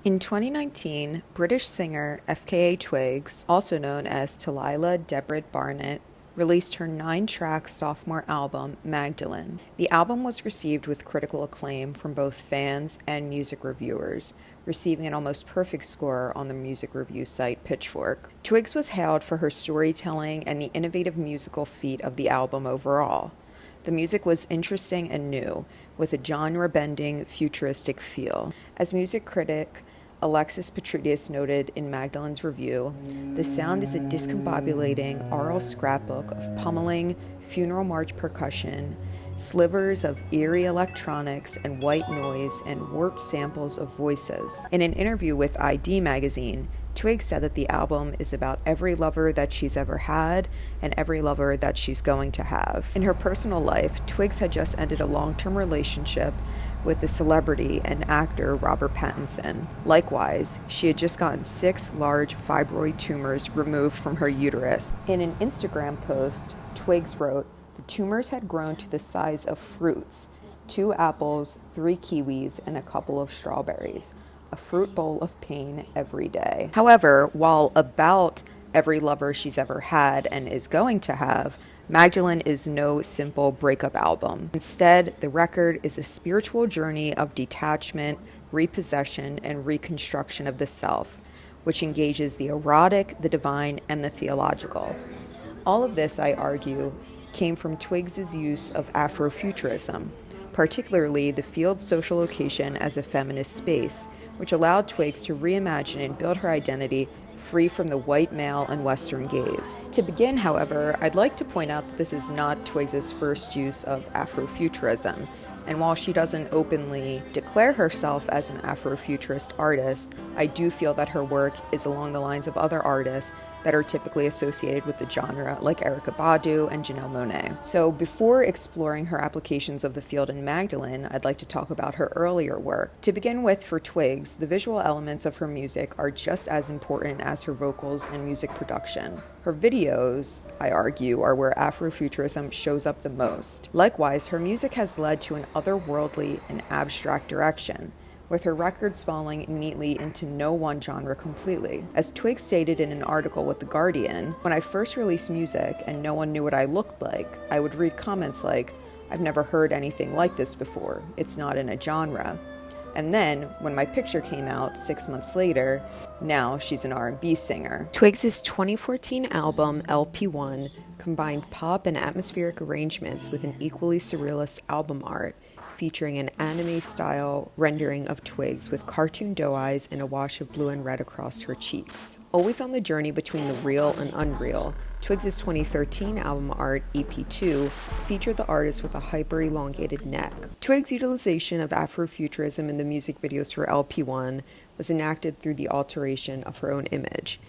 In 2019, British singer FKA Twigs, also known as Talila Debritt Barnett, released her 9-track sophomore album, Magdalene. The album was received with critical acclaim from both fans and music reviewers, receiving an almost perfect score on the music review site Pitchfork. Twigs was hailed for her storytelling and the innovative musical feat of the album overall. The music was interesting and new, with a genre-bending, futuristic feel. As music critic Alexis Petridis noted in Magdalene's review, the sound is a discombobulating oral scrapbook of pummeling, funeral march percussion, slivers of eerie electronics and white noise, and warped samples of voices. In an interview with ID magazine, Twigs said that the album is about every lover that she's ever had and every lover that she's going to have. In her personal life, Twigs had just ended a long-term relationship with the celebrity and actor Robert Pattinson. Likewise, she had just gotten 6 large fibroid tumors removed from her uterus. In an Instagram post, Twigs wrote, "The tumors had grown to the size of fruits, 2 apples, 3 kiwis, and a couple of strawberries. A fruit bowl of pain every day." However, while about every lover she's ever had and is going to have, Magdalene is no simple breakup album. Instead, the record is a spiritual journey of detachment, repossession, and reconstruction of the self, which engages the erotic, the divine, and the theological. All of this, I argue, came from Twigs' use of Afrofuturism, particularly the field's social location as a feminist space, which allowed Twigs to reimagine and build her identity free from the white male and Western gaze. To begin, however, I'd like to point out that this is not Twigs' first use of Afrofuturism, and while she doesn't openly declare herself as an Afrofuturist artist, I do feel that her work is along the lines of other artists that are typically associated with the genre, like Erykah Badu and Janelle Monáe. So before exploring her applications of the field in Magdalene, I'd like to talk about her earlier work. To begin with, for Twigs, the visual elements of her music are just as important as her vocals and music production. Her videos, I argue, are where Afrofuturism shows up the most. Likewise, her music has led to an otherworldly and abstract direction, with her records falling neatly into no one genre completely. As Twigs stated in an article with The Guardian, "When I first released music and no one knew what I looked like, I would read comments like, 'I've never heard anything like this before. It's not in a genre.' And then, when my picture came out 6 months later, now she's an R&B singer." Twigs' 2014 album, LP1, combined pop and atmospheric arrangements with an equally surrealist album art, featuring an anime-style rendering of Twigs with cartoon doe eyes and a wash of blue and red across her cheeks. Always on the journey between the real and unreal, Twigs' 2013 album art, EP2, featured the artist with a hyper-elongated neck. Twigs' utilization of Afrofuturism in the music videos for LP1 was enacted through the alteration of her own image.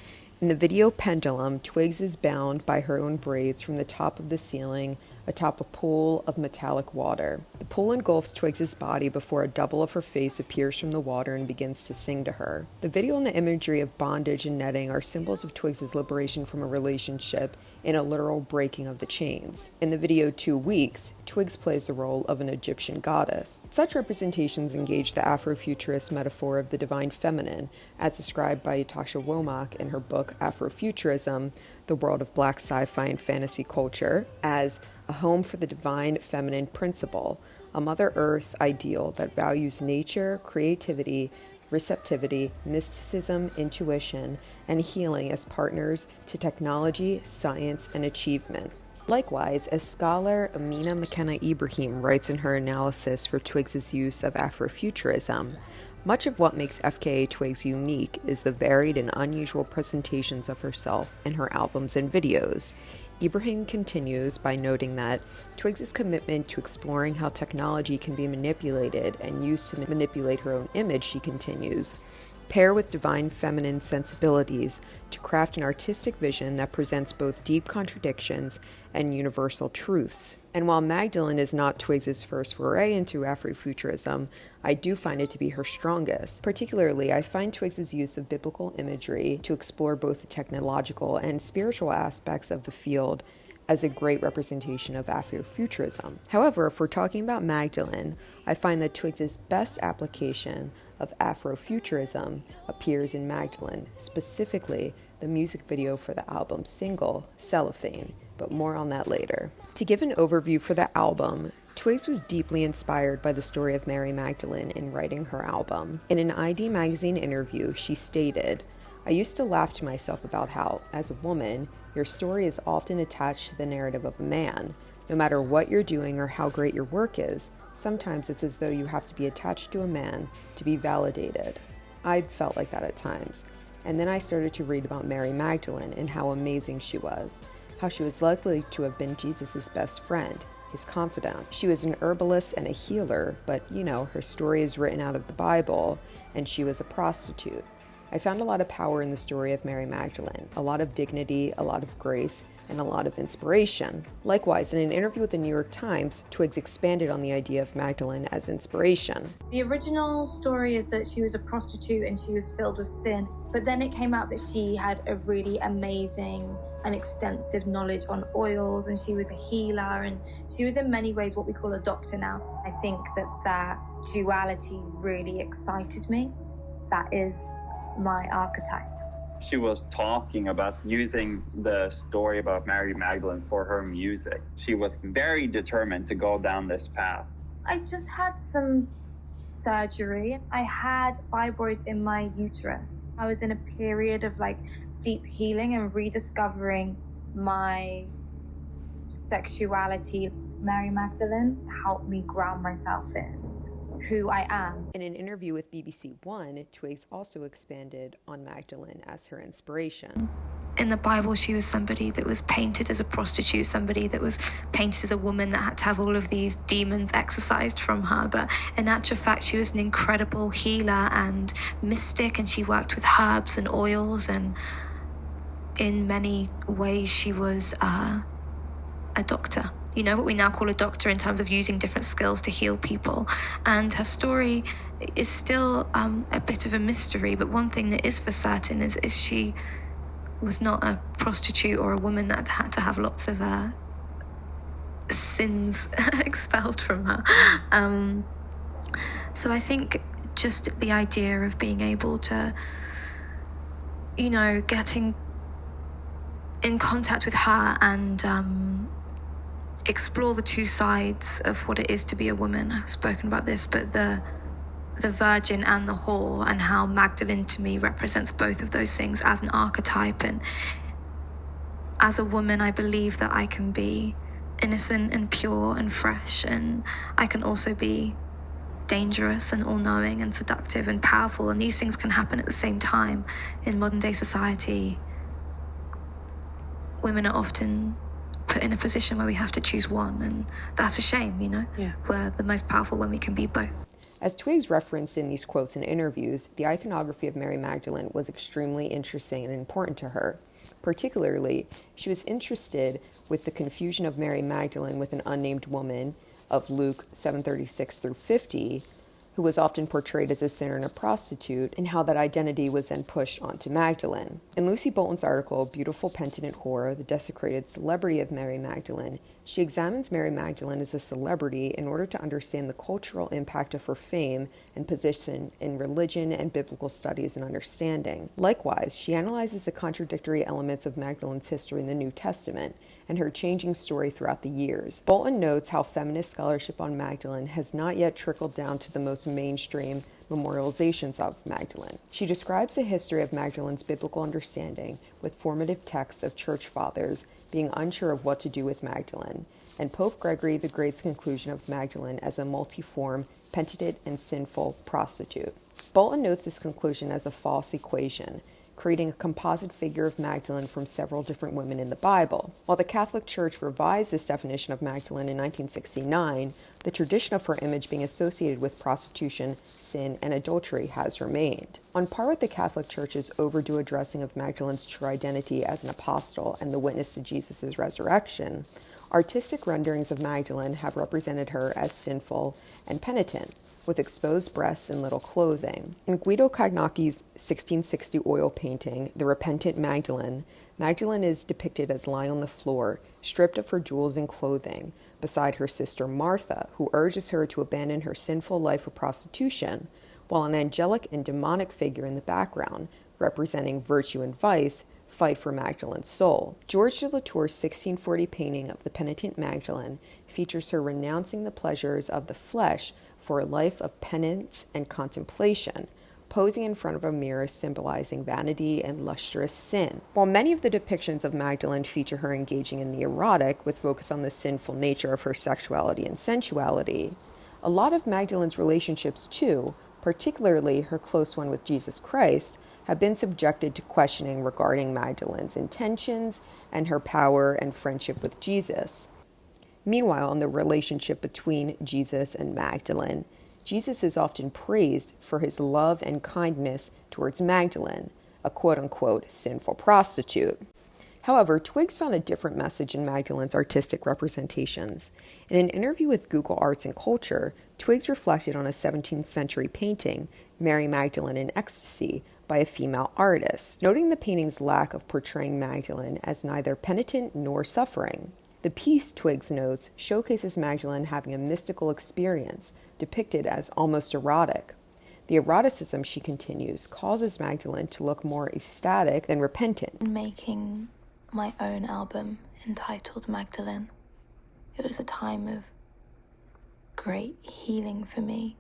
In the video Pendulum, Twigs is bound by her own braids from the top of the ceiling atop a pool of metallic water. The pool engulfs Twigs' body before a double of her face appears from the water and begins to sing to her. The video and the imagery of bondage and netting are symbols of Twigs' liberation from a relationship in a literal breaking of the chains. In the video 2 Weeks, Twigs plays the role of an Egyptian goddess. Such representations engage the Afrofuturist metaphor of the divine feminine, as described by Tasha Womack in her book Afrofuturism, The World of Black Sci-Fi and Fantasy Culture, as a home for the divine feminine principle, a Mother Earth ideal that values nature, creativity, receptivity, mysticism, intuition, and healing as partners to technology, science, and achievement. Likewise, as scholar Amina McKenna Ibrahim writes in her analysis for Twigs' use of Afrofuturism, much of what makes FKA Twigs unique is the varied and unusual presentations of herself in her albums and videos. Ibrahim continues by noting that Twigs' commitment to exploring how technology can be manipulated and used to manipulate her own image, she continues, pair with divine feminine sensibilities to craft an artistic vision that presents both deep contradictions and universal truths. And while Magdalene is not Twigs' first foray into Afrofuturism, I do find it to be her strongest. Particularly, I find Twigs' use of biblical imagery to explore both the technological and spiritual aspects of the field as a great representation of Afrofuturism. However, if we're talking about Magdalene, I find that Twigs' best application of Afrofuturism appears in Magdalene, specifically the music video for the album's single, Cellophane, but more on that later. To give an overview for the album, Twigs was deeply inspired by the story of Mary Magdalene in writing her album. In an ID magazine interview, she stated, "I used to laugh to myself about how, as a woman, your story is often attached to the narrative of a man. No matter what you're doing or how great your work is, sometimes it's as though you have to be attached to a man to be validated. I felt like that at times. And then I started to read about Mary Magdalene and how amazing she was, how she was likely to have been Jesus' best friend, his confidant. She was an herbalist and a healer, but, her story is written out of the Bible, and she was a prostitute. I found a lot of power in the story of Mary Magdalene, a lot of dignity, a lot of grace, and a lot of inspiration." Likewise, in an interview with the New York Times, Twigs expanded on the idea of Magdalene as inspiration. The original story is that she was a prostitute and she was filled with sin, but then it came out that she had a really amazing and extensive knowledge on oils, and she was a healer, and she was in many ways what we call a doctor now. I think that duality really excited me. That is my archetype. She was talking about using the story about Mary Magdalene for her music. She was very determined to go down this path. I just had some surgery. I had fibroids in my uterus. I was in a period of deep healing and rediscovering my sexuality. Mary Magdalene helped me ground myself in who I am. In an interview with BBC One, Twigs also expanded on Magdalene as her inspiration. In the Bible, she was somebody that was painted as a prostitute, somebody that was painted as a woman that had to have all of these demons exorcised from her. But in actual fact, she was an incredible healer and mystic, and she worked with herbs and oils, and in many ways she was a doctor. What we now call a doctor in terms of using different skills to heal people. And her story is still a bit of a mystery, but one thing that is for certain is she was not a prostitute or a woman that had to have lots of sins expelled from her. So I think just the idea of being able to, getting in contact with her and explore the two sides of what it is to be a woman. I've spoken about this, but the virgin and the whore, and how Magdalene to me represents both of those things as an archetype. And as a woman, I believe that I can be innocent and pure and fresh, and I can also be dangerous and all-knowing and seductive and powerful, and these things can happen at the same time. In modern day society, women are often put in a position where we have to choose one, and that's a shame. We're the most powerful when we can be both. As Twigs referenced in these quotes and interviews, the iconography of Mary Magdalene was extremely interesting and important to her. Particularly, she was interested with the confusion of Mary Magdalene with an unnamed woman of Luke 7:36 through 50, who was often portrayed as a sinner and a prostitute, and how that identity was then pushed onto Magdalene. In Lucy Bolton's article, Beautiful Penitent Whore, the Desecrated Celebrity of Mary Magdalene, she examines Mary Magdalene as a celebrity in order to understand the cultural impact of her fame and position in religion and biblical studies and understanding. Likewise, she analyzes the contradictory elements of Magdalene's history in the New Testament and her changing story throughout the years. Bolton notes how feminist scholarship on Magdalene has not yet trickled down to the most mainstream memorializations of Magdalene. She describes the history of Magdalene's biblical understanding with formative texts of church fathers being unsure of what to do with Magdalene, and Pope Gregory the Great's conclusion of Magdalene as a multiform, penitent, and sinful prostitute. Bolton notes this conclusion as a false equation, creating a composite figure of Magdalene from several different women in the Bible. While the Catholic Church revised this definition of Magdalene in 1969, the tradition of her image being associated with prostitution, sin, and adultery has remained. On par with the Catholic Church's overdue addressing of Magdalene's true identity as an apostle and the witness to Jesus' resurrection, artistic renderings of Magdalene have represented her as sinful and penitent, with exposed breasts and little clothing. In Guido Cagnacchi's 1660 oil painting, The Repentant Magdalene, Magdalene is depicted as lying on the floor, stripped of her jewels and clothing, beside her sister Martha, who urges her to abandon her sinful life of prostitution, while an angelic and demonic figure in the background, representing virtue and vice, fight for Magdalene's soul. George de la Tour's 1640 painting of the penitent Magdalene features her renouncing the pleasures of the flesh for a life of penance and contemplation, posing in front of a mirror symbolizing vanity and lustrous sin. While many of the depictions of Magdalene feature her engaging in the erotic, with focus on the sinful nature of her sexuality and sensuality, a lot of Magdalene's relationships too, particularly her close one with Jesus Christ, have been subjected to questioning regarding Magdalene's intentions and her power and friendship with Jesus. Meanwhile, in the relationship between Jesus and Magdalene, Jesus is often praised for his love and kindness towards Magdalene, a quote-unquote sinful prostitute. However, Twigs found a different message in Magdalene's artistic representations. In an interview with Google Arts and Culture, Twigs reflected on a 17th century painting, Mary Magdalene in Ecstasy, by a female artist, noting the painting's lack of portraying Magdalene as neither penitent nor suffering. The piece, Twigs notes, showcases Magdalene having a mystical experience, depicted as almost erotic. The eroticism, she continues, causes Magdalene to look more ecstatic than repentant. Making my own album entitled Magdalene, it was a time of great healing for me.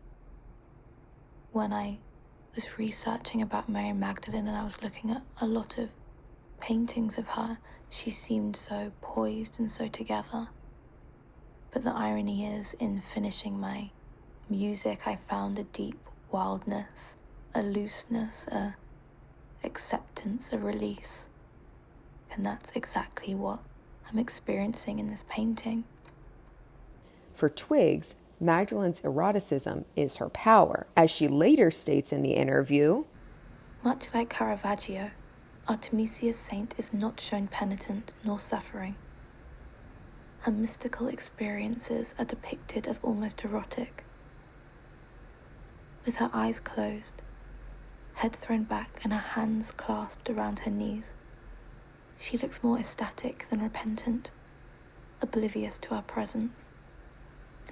When I was researching about Mary Magdalene and I was looking at a lot of paintings of her, she seemed so poised and so together. But the irony is, in finishing my music, I found a deep wildness, a looseness, a acceptance, a release. And that's exactly what I'm experiencing in this painting. For Twigs, Magdalene's eroticism is her power. As she later states in the interview, much like Caravaggio, Artemisia's saint is not shown penitent nor suffering. Her mystical experiences are depicted as almost erotic. With her eyes closed, head thrown back and her hands clasped around her knees, she looks more ecstatic than repentant, oblivious to our presence,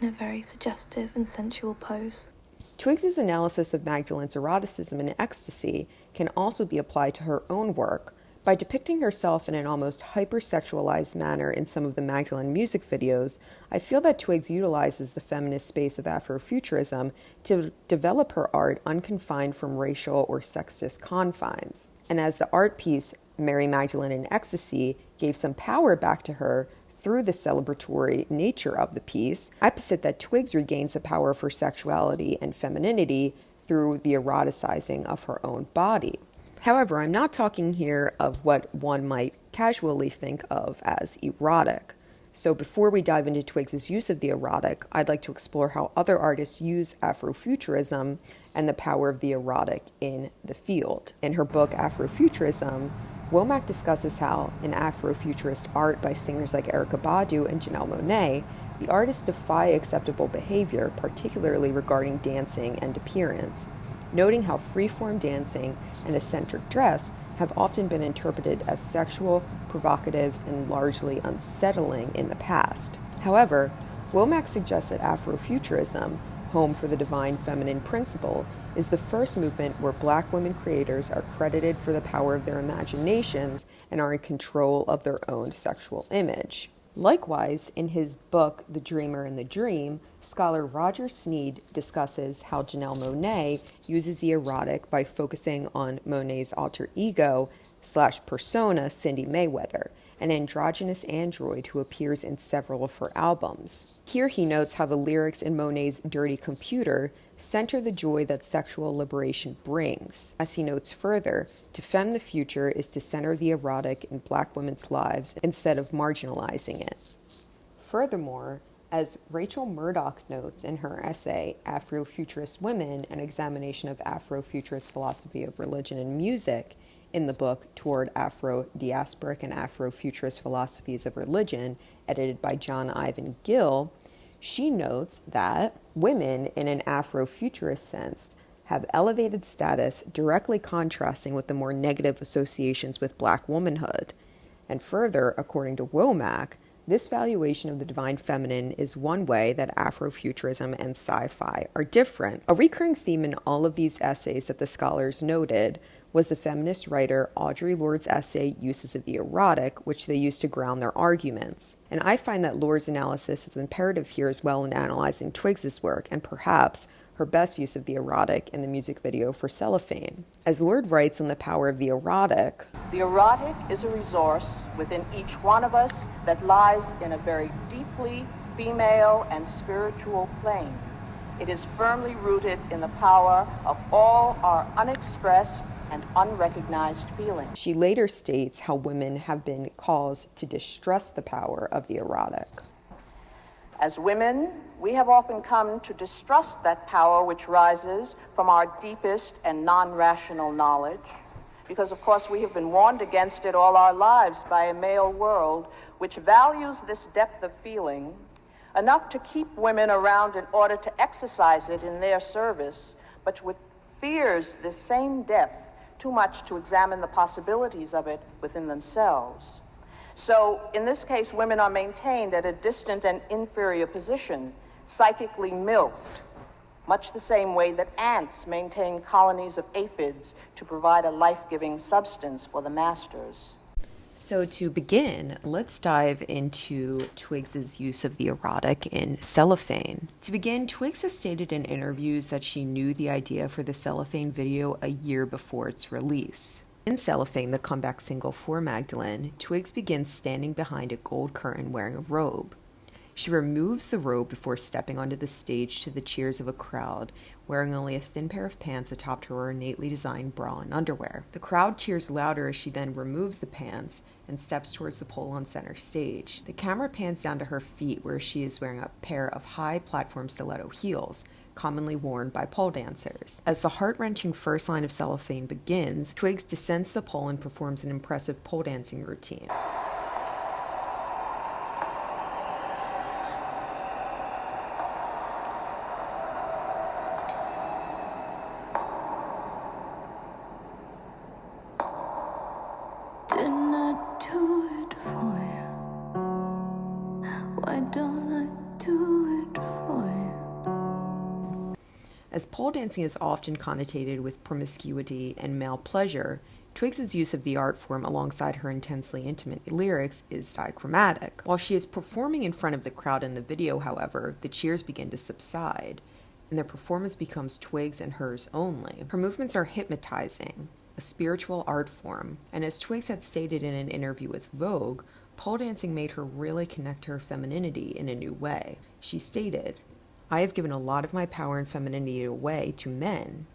in a very suggestive and sensual pose. Twigs's analysis of Magdalene's eroticism and ecstasy can also be applied to her own work. By depicting herself in an almost hypersexualized manner in some of the Magdalene music videos, I feel that Twigs utilizes the feminist space of Afrofuturism to develop her art unconfined from racial or sexist confines. And as the art piece Mary Magdalene in Ecstasy gave some power back to her through the celebratory nature of the piece, I posit that Twigs regains the power of her sexuality and femininity through the eroticizing of her own body. However, I'm not talking here of what one might casually think of as erotic. So before we dive into Twigs's use of the erotic, I'd like to explore how other artists use Afrofuturism and the power of the erotic in the field. In her book, Afrofuturism, Womack discusses how, in Afrofuturist art by singers like Erykah Badu and Janelle Monáe, the artists defy acceptable behavior, particularly regarding dancing and appearance, noting how free-form dancing and eccentric dress have often been interpreted as sexual, provocative, and largely unsettling in the past. However, Womack suggests that Afrofuturism, home for the divine feminine principle, is the first movement where Black women creators are credited for the power of their imaginations and are in control of their own sexual image. Likewise, in his book, The Dreamer and the Dream, scholar Roger Sneed discusses how Janelle Monáe uses the erotic by focusing on Monet's alter ego / persona, Cindy Mayweather, an androgynous android who appears in several of her albums. Here he notes how the lyrics in Monet's Dirty Computer center the joy that sexual liberation brings. As he notes further, to femme the future is to center the erotic in Black women's lives instead of marginalizing it. Furthermore, as Rachel Murdoch notes in her essay, Afrofuturist Women, an examination of Afrofuturist philosophy of religion and music, in the book Toward Afro-Diasporic and Afrofuturist Philosophies of Religion, edited by John Ivan Gill, she notes that women, in an Afrofuturist sense, have elevated status directly contrasting with the more negative associations with Black womanhood. And further, according to Womack, This valuation of the divine feminine is one way that Afrofuturism and sci-fi are different. A recurring theme in all of these essays that the scholars noted was the feminist writer Audre Lorde's essay Uses of the Erotic, which they used to ground their arguments. And I find that Lorde's analysis is imperative here as well in analyzing Twigs's work, and perhaps her best use of the erotic in the music video for Cellophane. As Lorde writes on the power of the erotic is a resource within each one of us that lies in a very deeply female and spiritual plane. It is firmly rooted in the power of all our unexpressed and unrecognized feelings. She later states how women have been caused to distrust the power of the erotic. As women, we have often come to distrust that power which rises from our deepest and non-rational knowledge, because of course we have been warned against it all our lives by a male world which values this depth of feeling enough to keep women around in order to exercise it in their service, but which fears this same depth too much to examine the possibilities of it within themselves. So, in this case, women are maintained at a distant and inferior position, psychically milked, much the same way that ants maintain colonies of aphids to provide a life-giving substance for the masters. So to begin, let's dive into Twigs's use of the erotic in Cellophane. To begin, Twigs has stated in interviews that she knew the idea for the Cellophane video a year before its release. In Cellophane, the comeback single for Magdalene, Twigs begins standing behind a gold curtain wearing a robe. She removes the robe before stepping onto the stage to the cheers of a crowd, wearing only a thin pair of pants atop her ornately designed bra and underwear. The crowd cheers louder as she then removes the pants and steps towards the pole on center stage. The camera pans down to her feet where she is wearing a pair of high platform stiletto heels, commonly worn by pole dancers. As the heart-wrenching first line of Cellophane begins, Twigs descends the pole and performs an impressive pole dancing routine. Didn't I do it for you? Why don't I do it for you? As pole dancing is often connotated with promiscuity and male pleasure, Twigs's use of the art form alongside her intensely intimate lyrics is dichromatic. While she is performing in front of the crowd in the video, however, the cheers begin to subside, and their performance becomes Twigs and hers only. Her movements are hypnotizing, a spiritual art form, and as Twigs had stated in an interview with Vogue, pole dancing made her really connect to her femininity in a new way. She stated, "I have given a lot of my power and femininity away to men,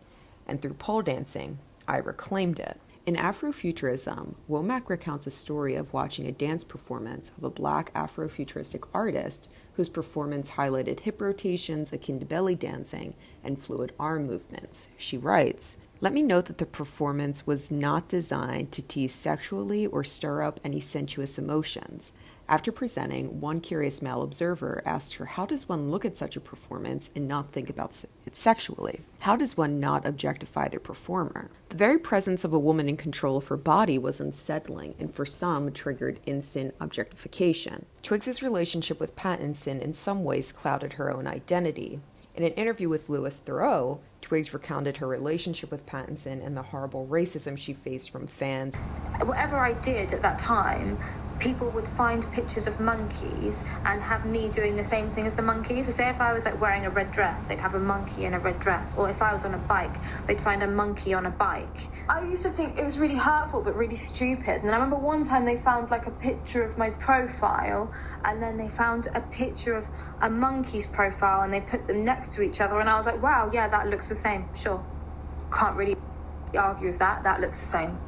and through pole dancing, I reclaimed it." In Afrofuturism, Womack recounts a story of watching a dance performance of a black Afrofuturistic artist whose performance highlighted hip rotations akin to belly dancing and fluid arm movements. She writes, "Let me note that the performance was not designed to tease sexually or stir up any sensuous emotions. After presenting, one curious male observer asked her, how does one look at such a performance and not think about it sexually? How does one not objectify the performer? The very presence of a woman in control of her body was unsettling, and for some triggered instant objectification." Twigs's relationship with Pattinson in some ways clouded her own identity. In an interview with Louis Theroux, Twigs recounted her relationship with Pattinson and the horrible racism she faced from fans. Whatever I did at that time, people would find pictures of monkeys and have me doing the same thing as the monkeys. So say if I was like wearing a red dress, they'd have a monkey in a red dress. Or if I was on a bike, they'd find a monkey on a bike. I used to think it was really hurtful but really stupid. And I remember one time they found like a picture of my profile, and then they found a picture of a monkey's profile, and they put them next to each other, and I was like, wow, yeah, that looks the same. Sure. Can't really argue with that. That looks the same.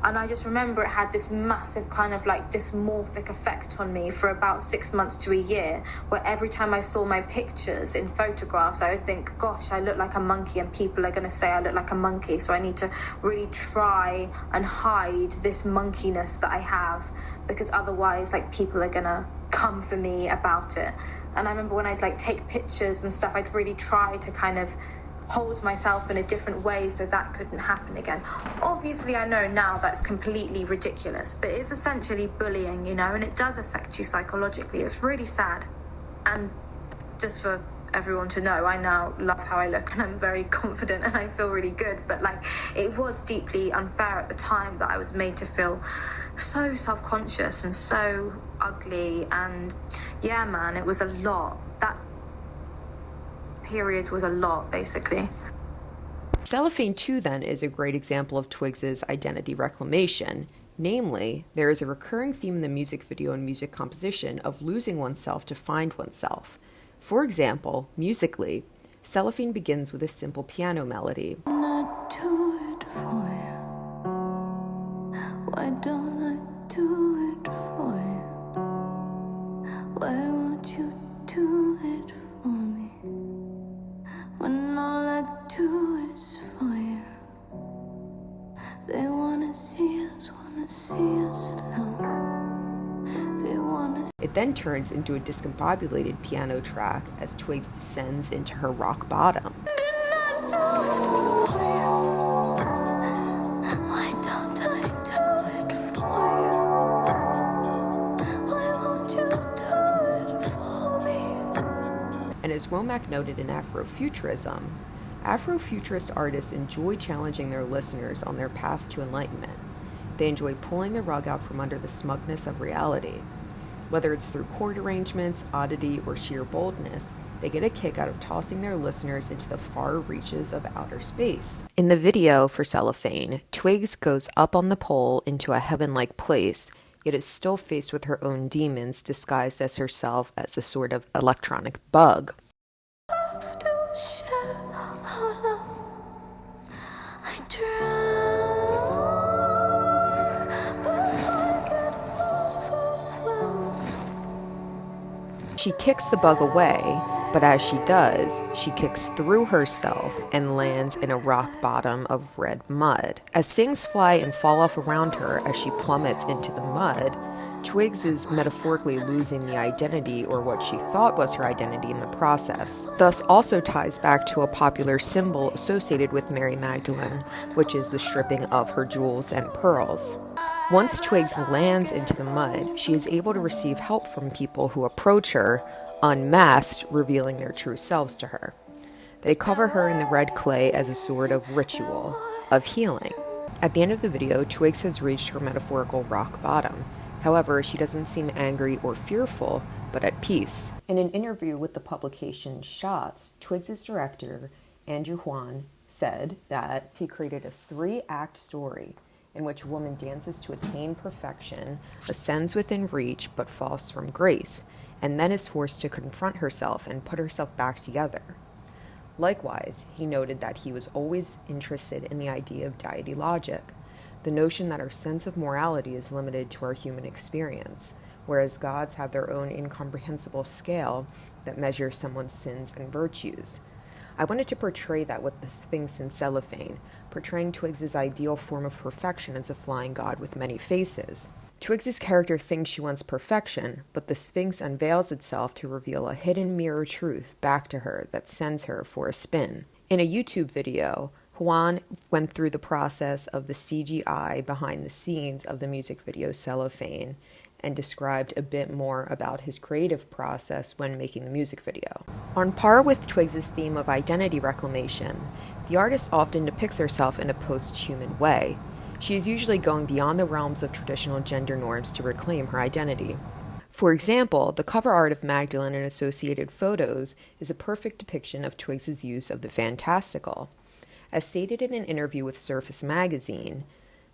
And I just remember it had this massive kind of like dysmorphic effect on me for about 6 months to a year, where every time I saw my pictures in photographs, I would think, gosh, I look like a monkey, and people are going to say I look like a monkey. So I need to really try and hide this monkeyness that I have, because otherwise like people are going to come for me about it. And I remember when I'd like take pictures and stuff, I'd really try to kind of hold myself in a different way so that couldn't happen again. Obviously, I know now that's completely ridiculous, but it's essentially bullying, you know, and it does affect you psychologically. It's really sad. And just for everyone to know, I now love how I look and I'm very confident and I feel really good, but like, it was deeply unfair at the time that I was made to feel so self-conscious and so ugly. And yeah, man, it was a lot. That period was a lot, basically. Cellophane 2 then is a great example of Twigs's identity reclamation. Namely, there is a recurring theme in the music video and music composition of losing oneself to find oneself. For example, musically, Cellophane begins with a simple piano melody. Not do it for you. Why don't I do it for you? Why won't you do it for me? When all I do is for you. They wanna see us alone. They wanna. It then turns into a discombobulated piano track as Twigs descends into her rock bottom. Why don't I do it for you? Why won't you do it for me? And as Womack noted in Afrofuturism, Afrofuturist artists enjoy challenging their listeners on their path to enlightenment. They enjoy pulling the rug out from under the smugness of reality. Whether it's through chord arrangements, oddity, or sheer boldness, they get a kick out of tossing their listeners into the far reaches of outer space. In the video for Cellophane, Twigs goes up on the pole into a heaven-like place, yet is still faced with her own demons disguised as herself as a sort of electronic bug. She kicks the bug away, but as she does, she kicks through herself and lands in a rock bottom of red mud. As things fly and fall off around her as she plummets into the mud, Twigs is metaphorically losing the identity or what she thought was her identity in the process. Thus also ties back to a popular symbol associated with Mary Magdalene, which is the stripping of her jewels and pearls. Once Twigs lands into the mud, she is able to receive help from people who approach her, unmasked, revealing their true selves to her. They cover her in the red clay as a sort of ritual, of healing. At the end of the video, Twigs has reached her metaphorical rock bottom. However, she doesn't seem angry or fearful, but at peace. In an interview with the publication Shots, Twigs' director, Andrew Huan, said that he created a 3-act story in which a woman dances to attain perfection, ascends within reach but falls from grace, and then is forced to confront herself and put herself back together. Likewise, he noted that he was always interested in the idea of deity logic, the notion that our sense of morality is limited to our human experience, whereas gods have their own incomprehensible scale that measures someone's sins and virtues. I wanted to portray that with the Sphinx in Cellophane, portraying Twigs' ideal form of perfection as a flying god with many faces. Twigs' character thinks she wants perfection, but the Sphinx unveils itself to reveal a hidden mirror truth back to her that sends her for a spin. In a YouTube video, Juan went through the process of the CGI behind the scenes of the music video Cellophane and described a bit more about his creative process when making the music video. On par with Twigs' theme of identity reclamation, the artist often depicts herself in a post-human way. She is usually going beyond the realms of traditional gender norms to reclaim her identity. For example, the cover art of Magdalene and associated photos is a perfect depiction of Twigs' use of the fantastical. As stated in an interview with Surface magazine,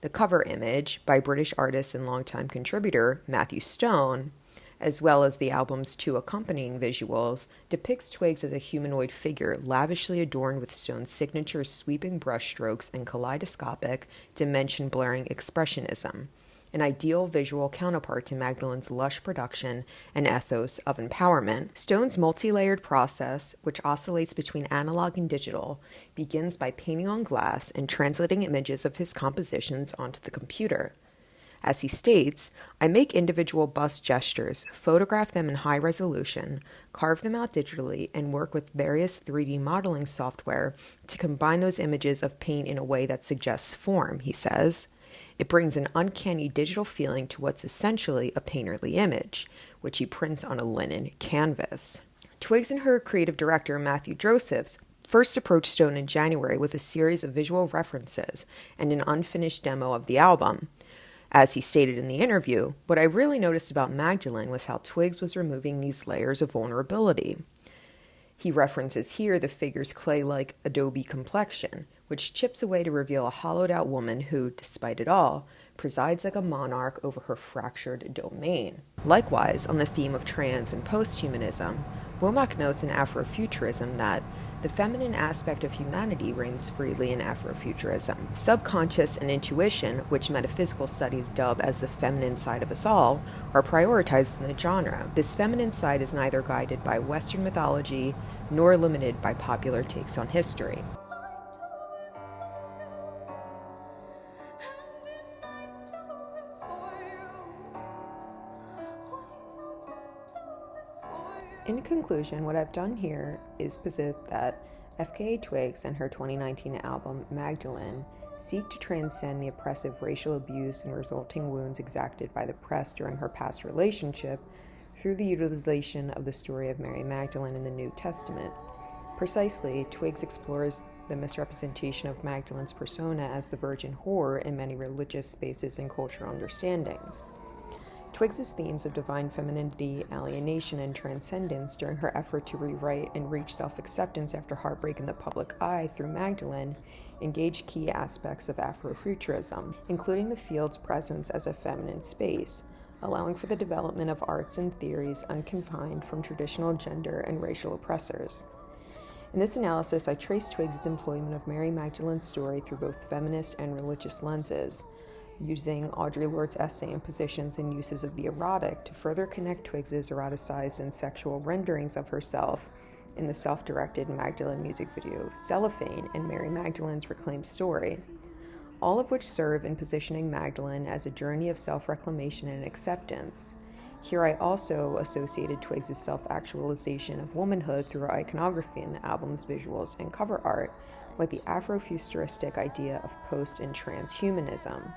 the cover image, by British artist and longtime contributor Matthew Stone, as well as the album's 2 accompanying visuals, depicts Twigs as a humanoid figure lavishly adorned with Stone's signature sweeping brushstrokes and kaleidoscopic, dimension-blurring expressionism, an ideal visual counterpart to Magdalene's lush production and ethos of empowerment. Stone's multi-layered process, which oscillates between analog and digital, begins by painting on glass and translating images of his compositions onto the computer. As he states, I make individual bust gestures, photograph them in high resolution, carve them out digitally, and work with various 3D modeling software to combine those images of paint in a way that suggests form, he says. It brings an uncanny digital feeling to what's essentially a painterly image, which he prints on a linen canvas. Twigs and her creative director, Matthew Josephs, first approached Stone in January with a series of visual references and an unfinished demo of the album. As he stated in the interview, what I really noticed about Magdalene was how Twigs was removing these layers of vulnerability. He references here the figure's clay-like adobe complexion, which chips away to reveal a hollowed-out woman who, despite it all, presides like a monarch over her fractured domain. Likewise, on the theme of trans and post-humanism, Womack notes in Afrofuturism that the feminine aspect of humanity reigns freely in Afrofuturism. Subconscious and intuition, which metaphysical studies dub as the feminine side of us all, are prioritized in the genre. This feminine side is neither guided by Western mythology nor limited by popular takes on history. In conclusion, what I've done here is posit that FKA Twigs and her 2019 album, Magdalene, seek to transcend the oppressive racial abuse and resulting wounds exacted by the press during her past relationship through the utilization of the story of Mary Magdalene in the New Testament. Precisely, Twigs explores the misrepresentation of Magdalene's persona as the virgin whore in many religious spaces and cultural understandings. Twigs' themes of divine femininity, alienation, and transcendence during her effort to rewrite and reach self-acceptance after heartbreak in the public eye through Magdalene engage key aspects of Afrofuturism, including the field's presence as a feminine space, allowing for the development of arts and theories unconfined from traditional gender and racial oppressors. In this analysis, I traced Twigs' employment of Mary Magdalene's story through both feminist and religious lenses, using Audre Lorde's essay and positions and uses of the erotic to further connect Twigs' eroticized and sexual renderings of herself in the self-directed Magdalene music video Cellophane and Mary Magdalene's reclaimed story, all of which serve in positioning Magdalene as a journey of self-reclamation and acceptance. Here I also associated Twigs' self-actualization of womanhood through her iconography in the album's visuals and cover art with the Afrofuturistic idea of post- and transhumanism.